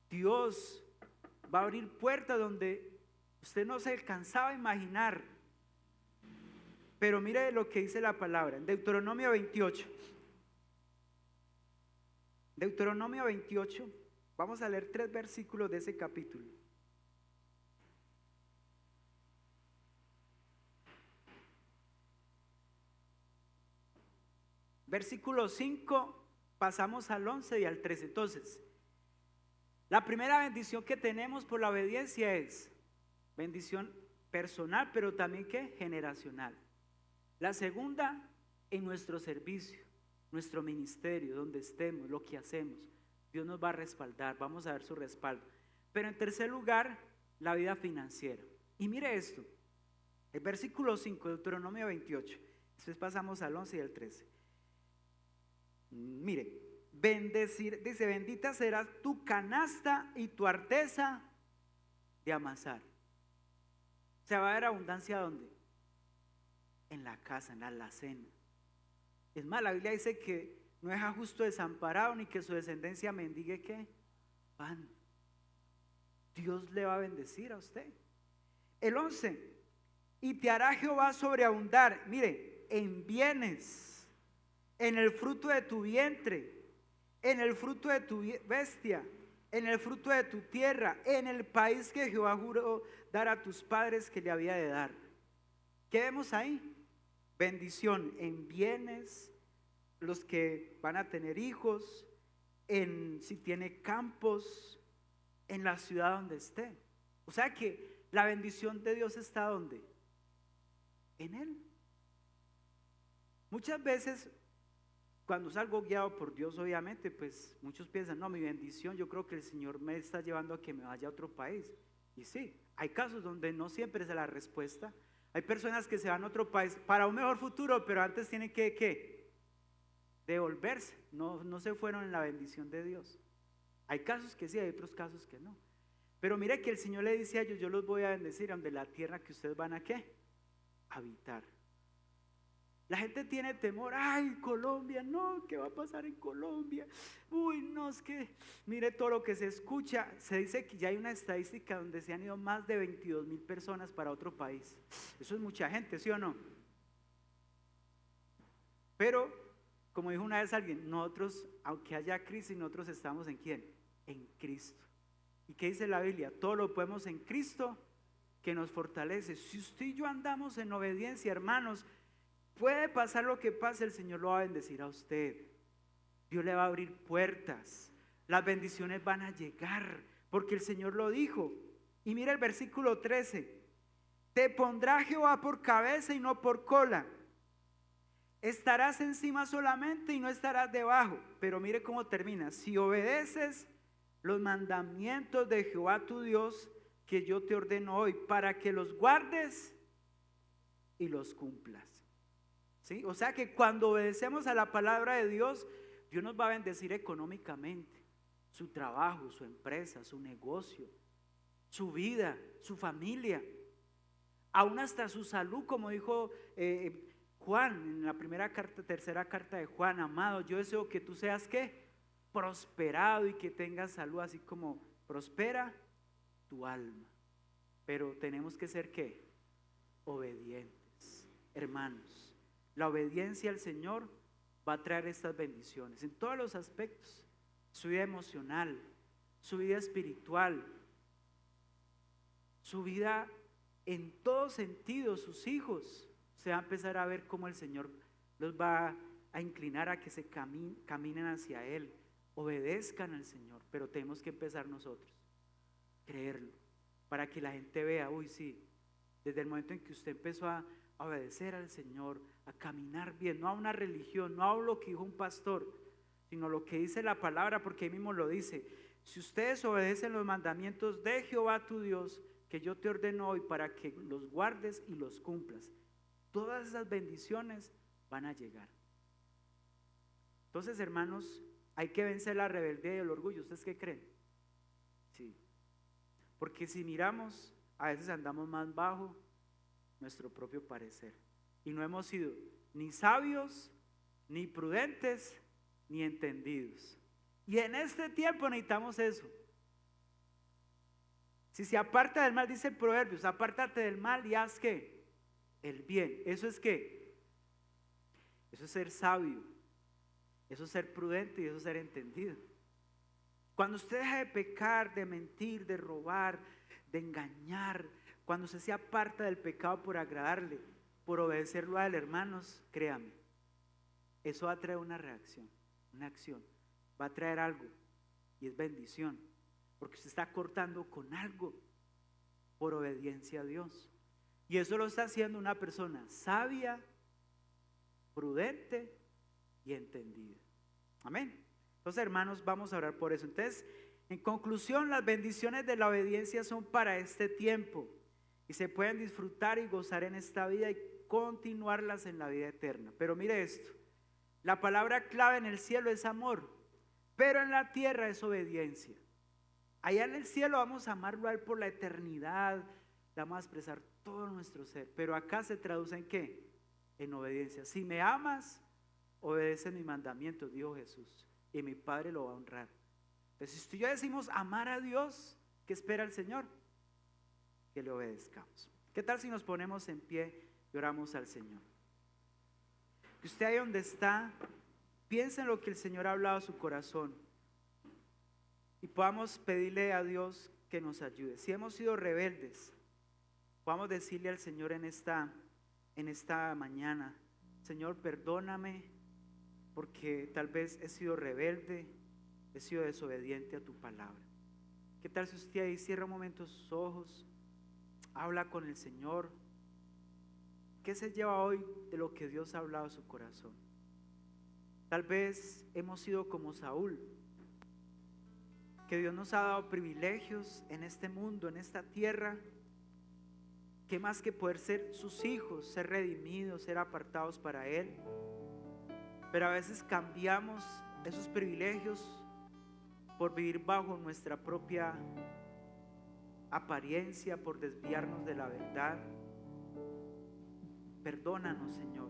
Dios va a abrir puertas donde usted no se alcanzaba a imaginar. Pero mire lo que dice la palabra en Deuteronomio 28. Deuteronomio 28, vamos a leer 3 versículos de ese capítulo. Versículo 5, pasamos al 11 y al 13. Entonces, la primera bendición que tenemos por la obediencia es bendición personal, pero también ¿qué? Generacional. La segunda, en nuestro servicio, nuestro ministerio, donde estemos, lo que hacemos, Dios nos va a respaldar, vamos a ver su respaldo. Pero en tercer lugar, la vida financiera. Y mire esto, el versículo 5 de Deuteronomio 28, después pasamos al 11 y al 13. Mire, dice, bendita será tu canasta y tu arteza de amasar. Se va a ver abundancia ¿dónde? En la casa, en la alacena. Es más, la Biblia dice que no deja justo desamparado ni que su descendencia mendigue ¿qué? Pan. Dios le va a bendecir a usted. El 11, y te hará Jehová sobreabundar, mire, en bienes, en el fruto de tu vientre, en el fruto de tu bestia, en el fruto de tu tierra, en el país que Jehová juró dar a tus padres que le había de dar. ¿Qué vemos ahí? Bendición en bienes, los que van a tener hijos, si tiene campos, en la ciudad donde esté. O sea que la bendición de Dios está ¿dónde? En Él. Muchas veces cuando salgo guiado por Dios, obviamente, pues muchos piensan, no, mi bendición, yo creo que el Señor me está llevando a que me vaya a otro país. Y sí, hay casos donde no siempre es la respuesta. Hay personas que se van a otro país para un mejor futuro, pero antes tienen que devolverse. No se fueron en la bendición de Dios. Hay casos que sí, hay otros casos que no. Pero mire que el Señor le dice a ellos, yo los voy a bendecir donde la tierra que ustedes van a ¿qué? Habitar. La gente tiene temor, ay, Colombia, no, ¿qué va a pasar en Colombia? Uy, no, es que mire todo lo que se escucha. Se dice que ya hay una estadística donde se han ido más de 22.000 personas para otro país. Eso es mucha gente, ¿sí o no? Pero, como dijo una vez alguien, nosotros, aunque haya crisis, nosotros estamos ¿en quién? En Cristo. ¿Y qué dice la Biblia? Todo lo podemos en Cristo que nos fortalece. Si usted y yo andamos en obediencia, hermanos, puede pasar lo que pase, el Señor lo va a bendecir a usted. Dios le va a abrir puertas. Las bendiciones van a llegar, porque el Señor lo dijo. Y mira el versículo 13. Te pondrá Jehová por cabeza y no por cola. Estarás encima solamente y no estarás debajo. Pero mire cómo termina. Si obedeces los mandamientos de Jehová tu Dios, que yo te ordeno hoy, para que los guardes y los cumplas. ¿Sí? O sea que cuando obedecemos a la palabra de Dios, Dios nos va a bendecir económicamente. Su trabajo, su empresa, su negocio, su vida, su familia, aún hasta su salud, como dijo Juan en la tercera carta de Juan. Amado, yo deseo que tú seas ¿qué? Prosperado y que tengas salud, así como prospera tu alma. Pero tenemos que ser ¿qué? Obedientes, hermanos. La obediencia al Señor va a traer estas bendiciones en todos los aspectos: su vida emocional, su vida espiritual, su vida en todo sentido. Sus hijos se va a empezar a ver cómo el Señor los va a inclinar a que se caminen hacia Él. Obedezcan al Señor, pero tenemos que empezar nosotros, creerlo, para que la gente vea, uy, sí, desde el momento en que usted empezó a obedecer al Señor, a caminar bien, no a una religión, no a lo que dijo un pastor, sino lo que dice la palabra, porque ahí mismo lo dice: si ustedes obedecen los mandamientos de Jehová tu Dios, que yo te ordeno hoy, para que los guardes y los cumplas, todas esas bendiciones van a llegar. Entonces, hermanos, hay que vencer la rebeldía y el orgullo. ¿Ustedes qué creen? Sí. Porque si miramos, a veces andamos más bajo nuestro propio parecer y no hemos sido ni sabios, ni prudentes, ni entendidos. Y en este tiempo necesitamos eso. Si se aparta del mal, dice el Proverbios, apártate del mal y haz ¿qué? El bien. ¿Eso es qué? Eso es ser sabio, eso es ser prudente y eso es ser entendido. Cuando usted deja de pecar, de mentir, de robar, de engañar, cuando usted se aparta del pecado por agradarle, por obedecerlo a él, hermanos, créame, eso va a traer una reacción, una acción, va a traer algo, y es bendición, porque usted está cortando con algo por obediencia a Dios. Y eso lo está haciendo una persona sabia, prudente y entendida. Amén. Entonces, hermanos, vamos a orar por eso. Entonces, en conclusión, las bendiciones de la obediencia son para este tiempo y se pueden disfrutar y gozar en esta vida y continuarlas en la vida eterna. Pero mire esto: la palabra clave en el cielo es amor, pero en la tierra es obediencia. Allá en el cielo vamos a amarlo a Él por la eternidad, le vamos a expresar todo nuestro ser, pero acá se traduce en ¿qué? En obediencia. Si me amas, obedece mis mandamientos, dijo Jesús, y mi Padre lo va a honrar. Entonces, si tú y yo decimos amar a Dios, ¿qué espera el Señor? Que le obedezcamos. ¿Qué tal si nos ponemos en pie y oramos al Señor? Que usted ahí donde está, piense en lo que el Señor ha hablado a su corazón y podamos pedirle a Dios que nos ayude. Si hemos sido rebeldes, podamos decirle al Señor en esta mañana: Señor, perdóname, porque tal vez he sido rebelde, he sido desobediente a tu palabra. ¿Qué tal si usted ahí cierra un momento sus ojos, habla con el Señor? ¿Qué se lleva hoy de lo que Dios ha hablado a su corazón? Tal vez hemos sido como Saúl, que Dios nos ha dado privilegios en este mundo, en esta tierra, que más que poder ser sus hijos, ser redimidos, ser apartados para Él, pero a veces cambiamos esos privilegios por vivir bajo nuestra propia apariencia, por desviarnos de la verdad. Perdónanos, Señor.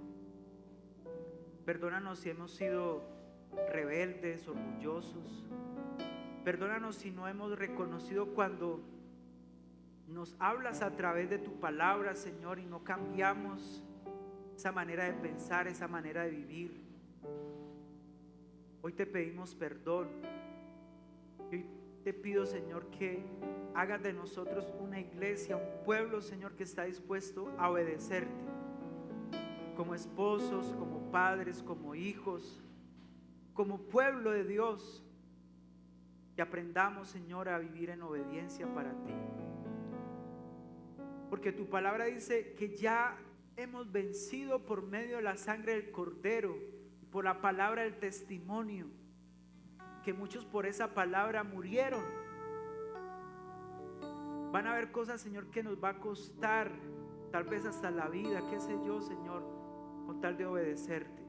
Perdónanos si hemos sido rebeldes, orgullosos. Perdónanos si no hemos reconocido cuando nos hablas a través de tu palabra, Señor, y no cambiamos esa manera de pensar, esa manera de vivir. Hoy te pedimos perdón. Hoy te pido, Señor, que hagas de nosotros una iglesia, un pueblo, Señor, que está dispuesto a obedecerte, como esposos, como padres, como hijos, como pueblo de Dios, que aprendamos, Señor, a vivir en obediencia para ti. Porque tu palabra dice que ya hemos vencido por medio de la sangre del Cordero, por la palabra del testimonio, que muchos por esa palabra murieron. Van a haber cosas, Señor, que nos va a costar, tal vez hasta la vida, qué sé yo, Señor, con tal de obedecerte.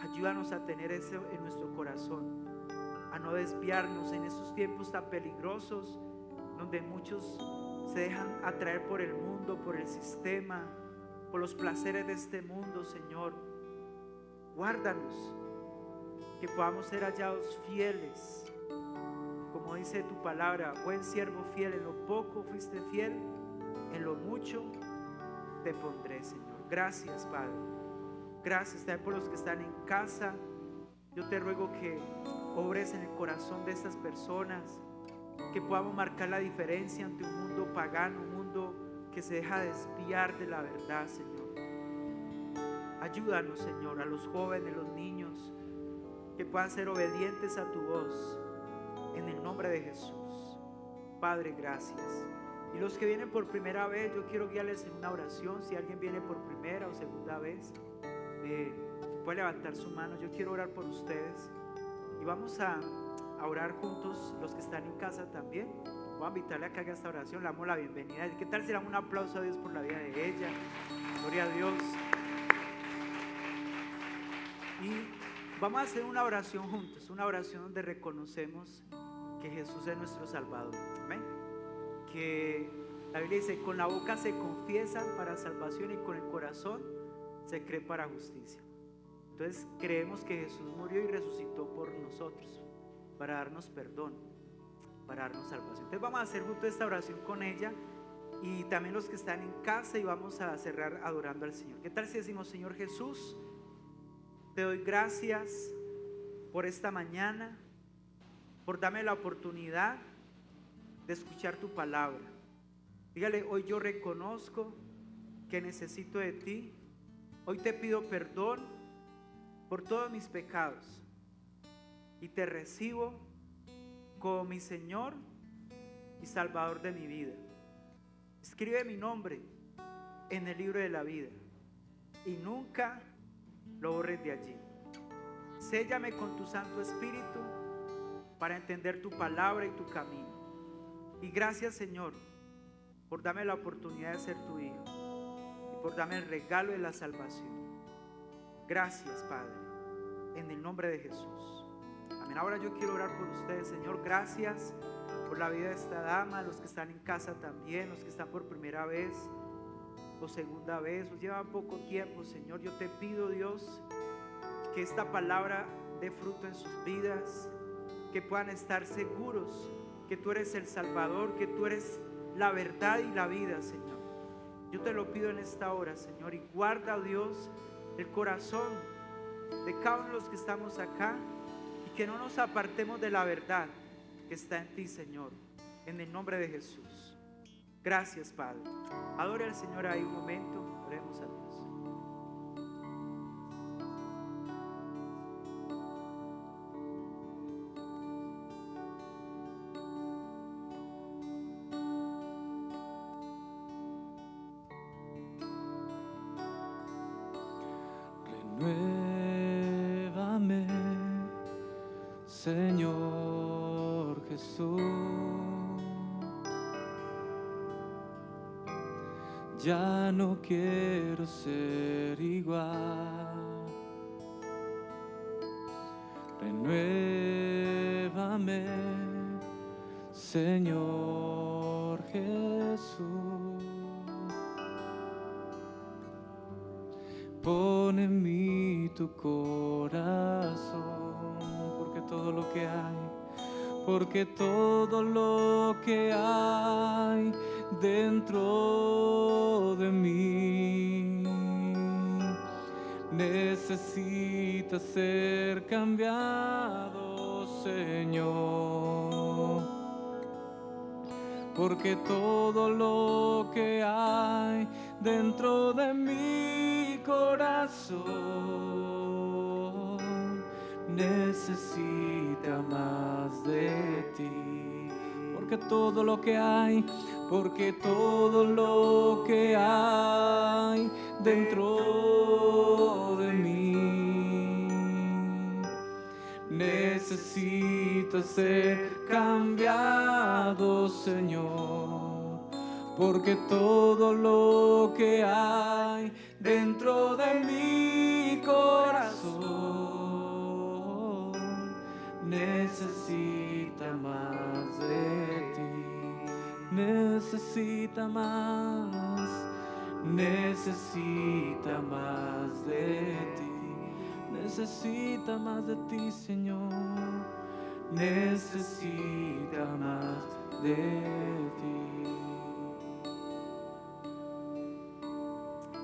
Ayúdanos a tener eso en nuestro corazón, a no desviarnos en esos tiempos tan peligrosos donde muchos se dejan atraer por el mundo, por el sistema, por los placeres de este mundo. Señor, guárdanos, que podamos ser hallados fieles, como dice tu palabra: buen siervo fiel, en lo poco fuiste fiel, en lo mucho te pondré, Señor. Gracias, Padre. Gracias también por los que están en casa. Yo te ruego que obres en el corazón de estas personas, que podamos marcar la diferencia ante un mundo pagano, un mundo que se deja desviar de la verdad, Señor. Ayúdanos, Señor, a los jóvenes, los niños, que puedan ser obedientes a tu voz, en el nombre de Jesús. Padre, gracias. Y los que vienen por primera vez, yo quiero guiarles en una oración. Si alguien viene por primera o segunda vez, puede levantar su mano. Yo quiero orar por ustedes y vamos a orar juntos, los que están en casa también. Voy a invitarle a que haga esta oración. Le damos la bienvenida. ¿Qué tal si le damos un aplauso a Dios por la vida de ella? Gloria a Dios. Y vamos a hacer una oración juntos, una oración donde reconocemos que Jesús es nuestro Salvador. Amén. Que la Biblia dice: con la boca se confiesa para salvación y con el corazón se cree para justicia. Entonces creemos que Jesús murió y resucitó por nosotros, para darnos perdón, para darnos salvación. Entonces vamos a hacer juntos esta oración con ella, y también los que están en casa, y vamos a cerrar adorando al Señor. ¿Qué tal si decimos: Señor Jesús, te doy gracias por esta mañana, por darme la oportunidad de escuchar tu palabra? Dígale: hoy yo reconozco que necesito de ti. Hoy te pido perdón por todos mis pecados y te recibo como mi Señor y Salvador de mi vida. Escribe mi nombre en el libro de la vida y nunca lo borres de allí. Séllame con tu Santo Espíritu para entender tu palabra y tu camino. Y gracias, Señor, por darme la oportunidad de ser tu hijo y por darme el regalo de la salvación. Gracias, Padre, en el nombre de Jesús. Amén. Ahora yo quiero orar por ustedes. Señor, gracias por la vida de esta dama, los que están en casa también, los que están por primera vez o segunda vez o llevan poco tiempo. Señor, yo te pido, Dios, que esta palabra dé fruto en sus vidas, que puedan estar seguros que tú eres el Salvador, que tú eres la verdad y la vida, Señor. Yo te lo pido en esta hora, Señor, y guarda, Dios, el corazón de cada uno de los que estamos acá, y que no nos apartemos de la verdad que está en ti, Señor, en el nombre de Jesús. Gracias, Padre. Adore al Señor ahí un momento. Oremos a Dios. Renuévame, Señor Jesús. Ya no quiero ser igual. Renuévame, Señor Jesús. Pon en mí tu corazón, porque todo lo que hay dentro de mí necesita ser cambiado, Señor. Porque todo lo que hay dentro de mi corazón necesita más de ti. Porque todo lo que hay dentro de mí necesita ser cambiado, Señor. Porque todo lo que hay dentro de mi corazón necesita más de ti. Necesita más de ti. Necesita más de ti, Señor. Necesita más de ti.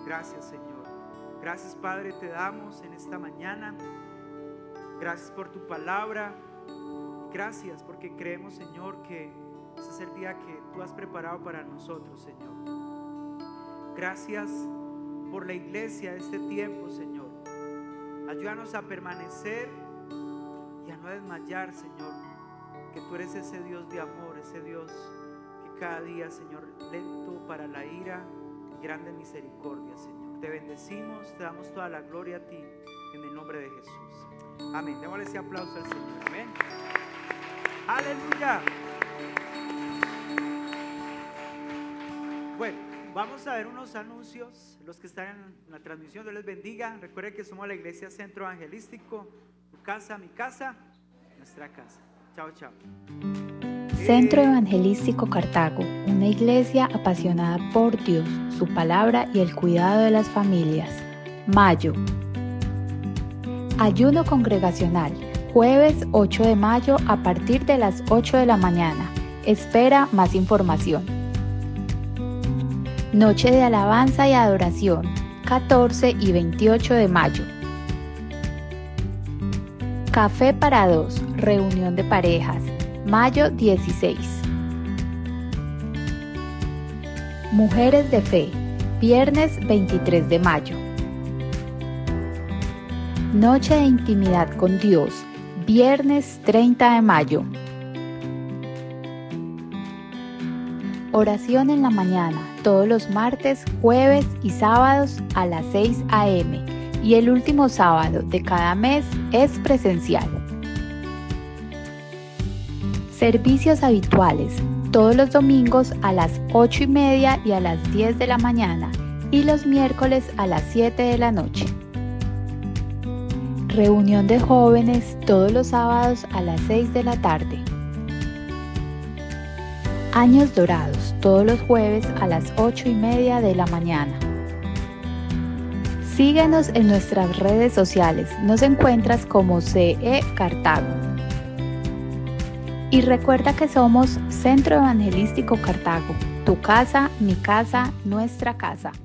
Gracias, Señor. Gracias, Padre, te damos en esta mañana. Gracias por tu palabra. Gracias porque creemos, Señor, que este es el día que tú has preparado para nosotros, Señor. Gracias por la iglesia de este tiempo, Señor. Ayúdanos a permanecer y a no desmayar, Señor, que tú eres ese Dios de amor, ese Dios que cada día, Señor, lento para la ira y grande en misericordia, Señor. Te bendecimos, te damos toda la gloria a ti, en el nombre de Jesús. Amén. Démosle ese aplauso al Señor. Amén. Aleluya. Bueno, vamos a ver unos anuncios. Los que están en la transmisión, Dios les bendiga. Recuerden que somos la Iglesia Centro Evangelístico. Tu casa, mi casa, nuestra casa. Chao, chao. Centro Evangelístico Cartago, una iglesia apasionada por Dios, su palabra y el cuidado de las familias. Mayo. Ayuno congregacional, jueves 8 de mayo a partir de las 8 de la mañana. Espera más información. Noche de alabanza y adoración, 14 y 28 de mayo. Café para dos, reunión de parejas, mayo 16. Mujeres de Fe, viernes 23 de mayo. Noche de intimidad con Dios, viernes 30 de mayo. Oración en la mañana, todos los martes, jueves y sábados a las 6 a.m. y el último sábado de cada mes es presencial. Servicios habituales, todos los domingos a las 8:30 y a las 10 de la mañana y los miércoles a las 7 de la noche. Reunión de jóvenes todos los sábados a las 6 de la tarde. Años Dorados, todos los jueves a las 8:30 de la mañana. Síguenos en nuestras redes sociales, nos encuentras como CE Cartago. Y recuerda que somos Centro Evangelístico Cartago, tu casa, mi casa, nuestra casa.